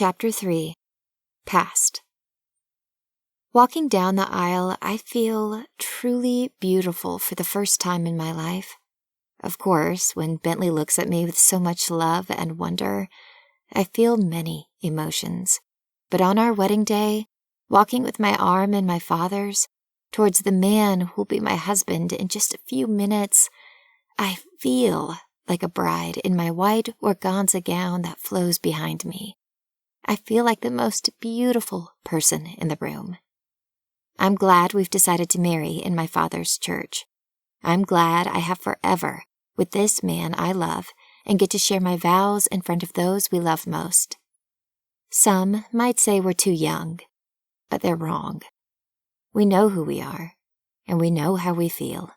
Chapter 3. Past. Walking down the aisle, I feel truly beautiful for the first time in my life. Of course, when Bentley looks at me with so much love and wonder, I feel many emotions. But on our wedding day, walking with my arm in my father's, towards the man who'll be my husband in just a few minutes, I feel like a bride in my white organza gown that flows behind me. I feel like the most beautiful person in the room. I'm glad we've decided to marry in my father's church. I'm glad I have forever with this man I love and get to share my vows in front of those we love most. Some might say we're too young, but they're wrong. We know who we are, and we know how we feel.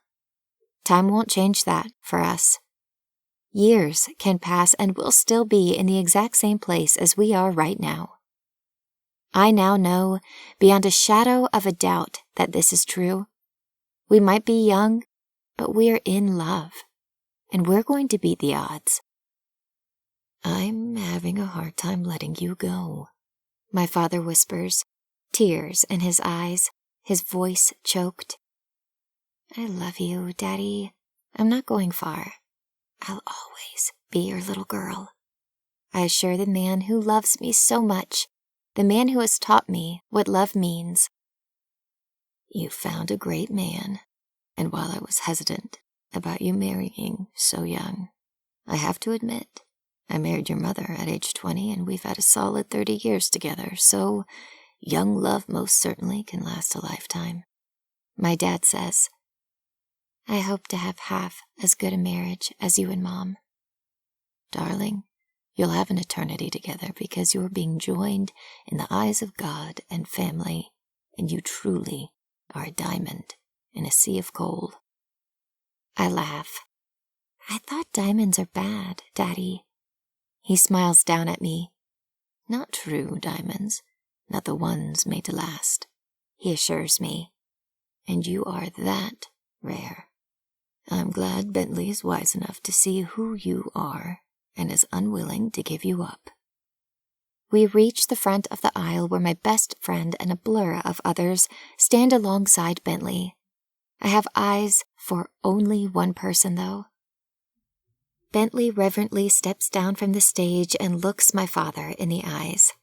Time won't change that for us. Years can pass and we'll still be in the exact same place as we are right now. I now know, beyond a shadow of a doubt, that this is true. We might be young, but we're in love, and we're going to beat the odds. I'm having a hard time letting you go, my father whispers, tears in his eyes, his voice choked. I love you, Daddy. I'm not going far. I'll always be your little girl. I assure the man who loves me so much, the man who has taught me what love means. You found a great man, and while I was hesitant about you marrying so young, I have to admit, I married your mother at age 20 and we've had a solid 30 years together, so young love most certainly can last a lifetime. My dad says, I hope to have half as good a marriage as you and Mom. Darling, you'll have an eternity together because you're being joined in the eyes of God and family, and you truly are a diamond in a sea of gold. I laugh. I thought diamonds are bad, Daddy. He smiles down at me. Not true diamonds, not the ones made to last, he assures me. And you are that rare. I'm glad Bentley's wise enough to see who you are and is unwilling to give you up. We reach the front of the aisle where my best friend and a blur of others stand alongside Bentley. I have eyes for only one person, though. Bentley reverently steps down from the stage and looks my father in the eyes.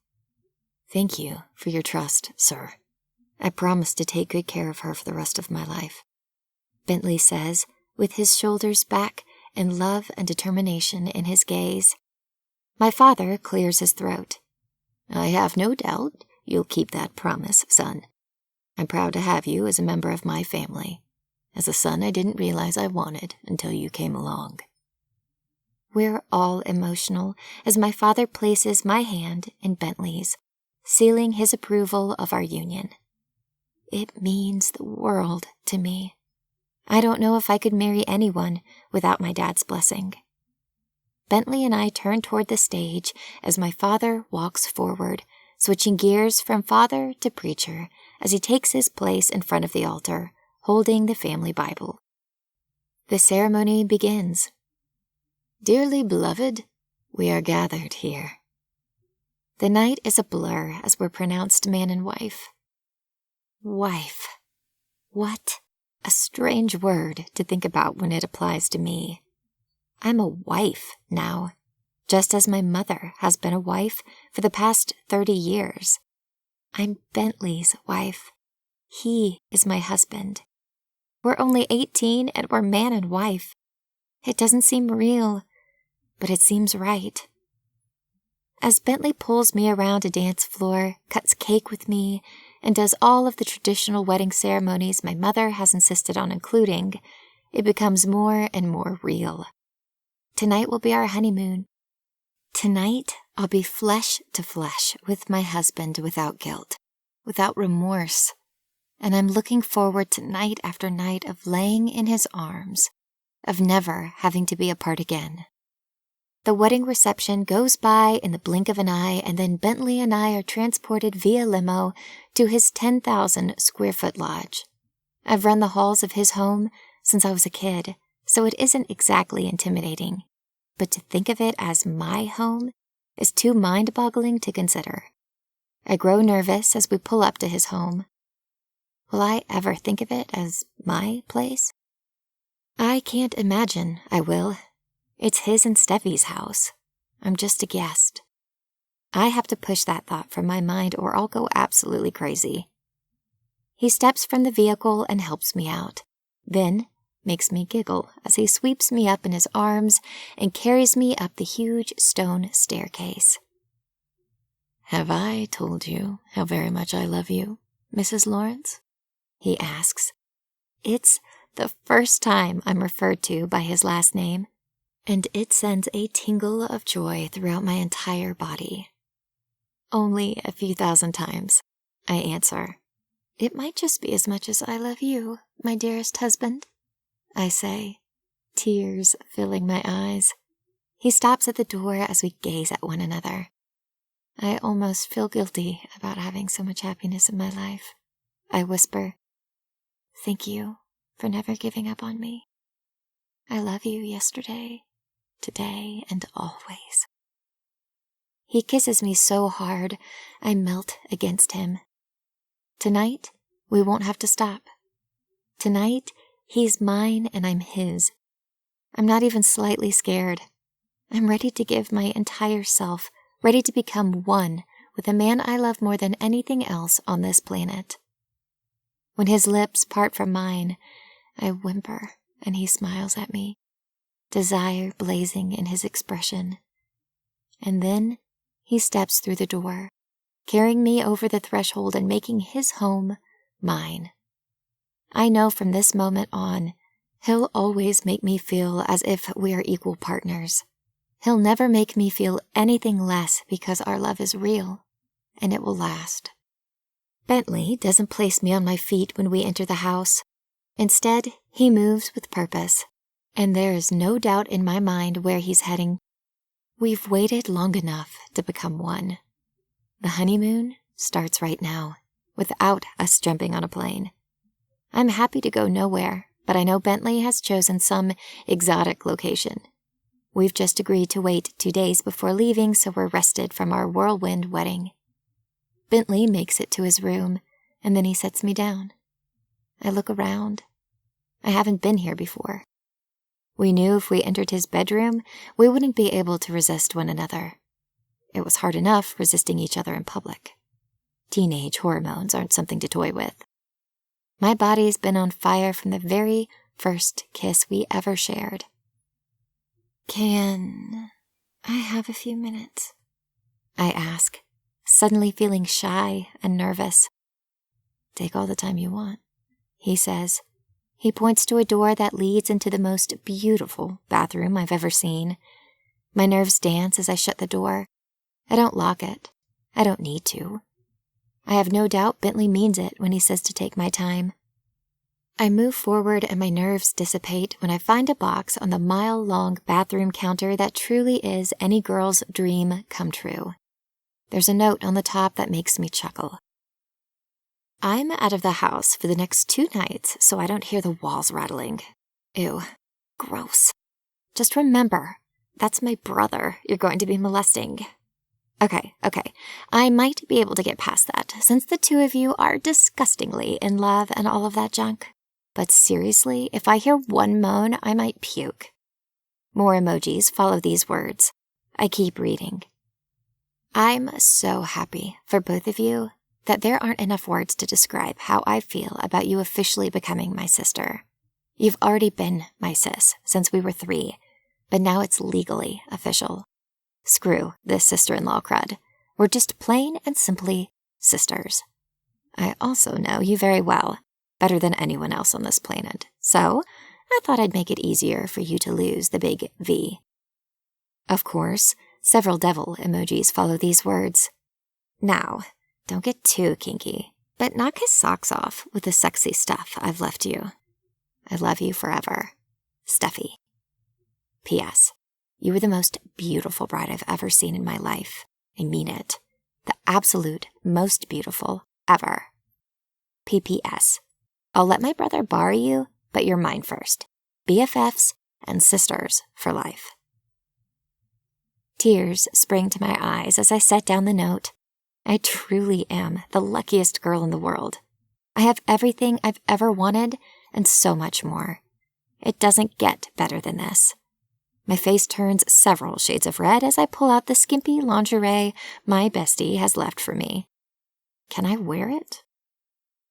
Thank you for your trust, sir. I promise to take good care of her for the rest of my life. Bentley says, with his shoulders back and love and determination in his gaze. My father clears his throat. I have no doubt you'll keep that promise, son. I'm proud to have you as a member of my family, as a son I didn't realize I wanted until you came along. We're all emotional as my father places my hand in Bentley's, sealing his approval of our union. It means the world to me. I don't know if I could marry anyone without my dad's blessing. Bentley and I turn toward the stage as my father walks forward, switching gears from father to preacher as he takes his place in front of the altar, holding the family Bible. The ceremony begins. Dearly beloved, we are gathered here. The night is a blur as we're pronounced man and wife. Wife. What a strange word to think about when it applies to me. I'm a wife now, just as my mother has been a wife for the past 30 years. I'm Bentley's wife. He is my husband. We're only 18 and we're man and wife. It doesn't seem real, but it seems right. As Bentley pulls me around a dance floor, cuts cake with me, and does all of the traditional wedding ceremonies my mother has insisted on including, it becomes more and more real. Tonight will be our honeymoon. Tonight, I'll be flesh to flesh with my husband without guilt, without remorse, and I'm looking forward to night after night of laying in his arms, of never having to be apart again. The wedding reception goes by in the blink of an eye, and then Bentley and I are transported via limo to his 10,000-square-foot lodge. I've run the halls of his home since I was a kid, so it isn't exactly intimidating. But to think of it as my home is too mind-boggling to consider. I grow nervous as we pull up to his home. Will I ever think of it as my place? I can't imagine I will. It's his and Steffi's house. I'm just a guest. I have to push that thought from my mind or I'll go absolutely crazy. He steps from the vehicle and helps me out, then makes me giggle as he sweeps me up in his arms and carries me up the huge stone staircase. "Have I told you how very much I love you, Mrs. Lawrence?" he asks. It's the first time I'm referred to by his last name, and it sends a tingle of joy throughout my entire body. "Only a few thousand times," I answer. "It might just be as much as I love you, my dearest husband," I say, tears filling my eyes. He stops at the door as we gaze at one another. I almost feel guilty about having so much happiness in my life. I whisper, "Thank you for never giving up on me. I love you yesterday, today, and always." He kisses me so hard, I melt against him. Tonight, we won't have to stop. Tonight, he's mine and I'm his. I'm not even slightly scared. I'm ready to give my entire self, ready to become one with a man I love more than anything else on this planet. When his lips part from mine, I whimper and he smiles at me, desire blazing in his expression. And then he steps through the door, carrying me over the threshold and making his home mine. I know from this moment on, he'll always make me feel as if we are equal partners. He'll never make me feel anything less because our love is real, and it will last. Bentley doesn't place me on my feet when we enter the house. Instead, he moves with purpose, and there is no doubt in my mind where he's heading. We've waited long enough to become one. The honeymoon starts right now, without us jumping on a plane. I'm happy to go nowhere, but I know Bentley has chosen some exotic location. We've just agreed to wait 2 days before leaving so we're rested from our whirlwind wedding. Bentley makes it to his room, and then he sets me down. I look around. I haven't been here before. We knew if we entered his bedroom, we wouldn't be able to resist one another. It was hard enough resisting each other in public. Teenage hormones aren't something to toy with. My body's been on fire from the very first kiss we ever shared. "Can I have a few minutes?" I ask, suddenly feeling shy and nervous. "Take all the time you want," he says. He points to a door that leads into the most beautiful bathroom I've ever seen. My nerves dance as I shut the door. I don't lock it. I don't need to. I have no doubt Bentley means it when he says to take my time. I move forward and my nerves dissipate when I find a box on the mile-long bathroom counter that truly is any girl's dream come true. There's a note on the top that makes me chuckle. "I'm out of the house for the next 2 nights so I don't hear the walls rattling." Ew, gross. Just remember, that's my brother you're going to be molesting. Okay, I might be able to get past that since the 2 of you are disgustingly in love and all of that junk. But seriously, if I hear one moan, I might puke. More emojis follow these words. I keep reading. "I'm so happy for both of you that there aren't enough words to describe how I feel about you officially becoming my sister. You've already been my sis since we were 3, but now it's legally official. Screw this sister-in-law crud. We're just plain and simply sisters. I also know you very well, better than anyone else on this planet, so I thought I'd make it easier for you to lose the big V." Of course, several devil emojis follow these words. Now, don't get too kinky, but knock his socks off with the sexy stuff I've left you. I love you forever. Steffi. P.S. You were the most beautiful bride I've ever seen in my life. I mean it. The absolute most beautiful ever. P.P.S. I'll let my brother borrow you, but you're mine first. BFFs and sisters for life. Tears sprang to my eyes as I set down the note. I truly am the luckiest girl in the world. I have everything I've ever wanted and so much more. It doesn't get better than this. My face turns several shades of red as I pull out the skimpy lingerie my bestie has left for me. Can I wear it?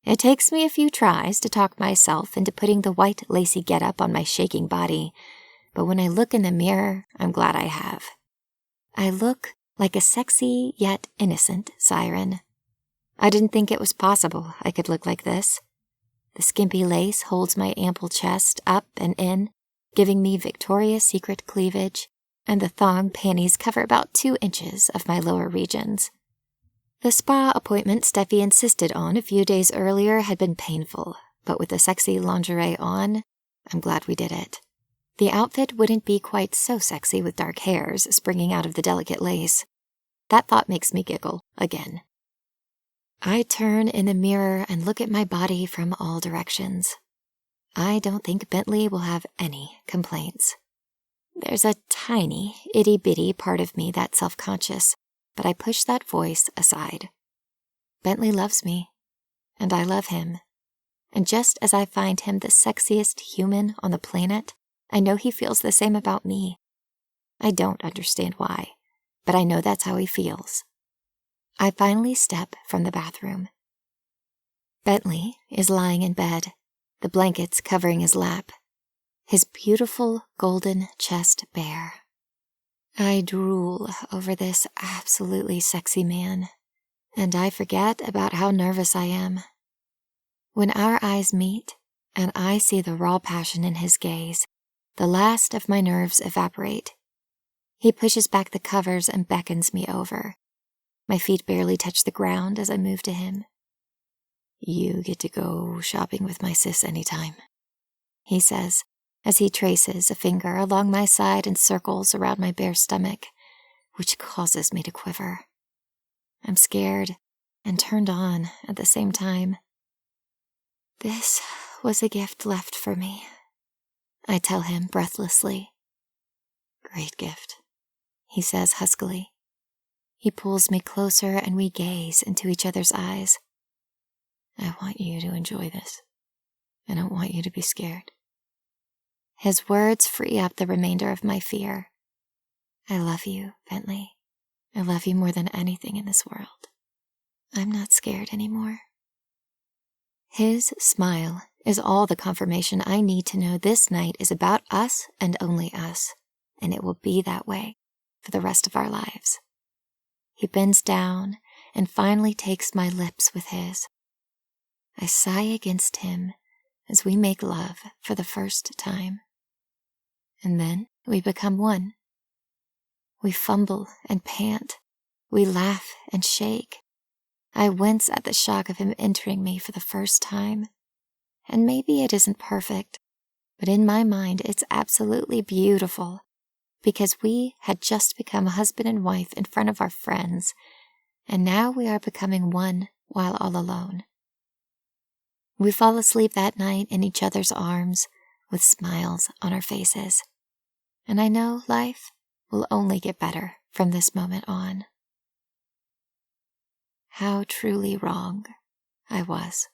It takes me a few tries to talk myself into putting the white lacy getup on my shaking body, but when I look in the mirror, I'm glad I have. I look like a sexy yet innocent siren. I didn't think it was possible I could look like this. The skimpy lace holds my ample chest up and in, giving me Victoria's Secret cleavage, and the thong panties cover about 2 inches of my lower regions. The spa appointment Steffi insisted on a few days earlier had been painful, but with the sexy lingerie on, I'm glad we did it. The outfit wouldn't be quite so sexy with dark hairs springing out of the delicate lace. That thought makes me giggle again. I turn in the mirror and look at my body from all directions. I don't think Bentley will have any complaints. There's a tiny, itty-bitty part of me that's self-conscious, but I push that voice aside. Bentley loves me, and I love him. And just as I find him the sexiest human on the planet, I know he feels the same about me. I don't understand why, but I know that's how he feels. I finally step from the bathroom. Bentley is lying in bed, the blankets covering his lap, his beautiful golden chest bare. I drool over this absolutely sexy man, and I forget about how nervous I am. When our eyes meet, and I see the raw passion in his gaze, the last of my nerves evaporate. He pushes back the covers and beckons me over. My feet barely touch the ground as I move to him. "You get to go shopping with my sis anytime," he says, as he traces a finger along my side and circles around my bare stomach, which causes me to quiver. I'm scared and turned on at the same time. This was a gift left for me, I tell him breathlessly. "Great gift," he says huskily. He pulls me closer and we gaze into each other's eyes. "I want you to enjoy this. I don't want you to be scared." His words free up the remainder of my fear. I love you, Bentley. I love you more than anything in this world. I'm not scared anymore. His smile is all the confirmation I need to know this night is about us and only us, and it will be that way for the rest of our lives. He bends down and finally takes my lips with his. I sigh against him as we make love for the first time. And then we become one. We fumble and pant. We laugh and shake. I wince at the shock of him entering me for the first time. And maybe it isn't perfect, but in my mind it's absolutely beautiful, because we had just become husband and wife in front of our friends, and now we are becoming one while all alone. We fall asleep that night in each other's arms with smiles on our faces, and I know life will only get better from this moment on. How truly wrong I was.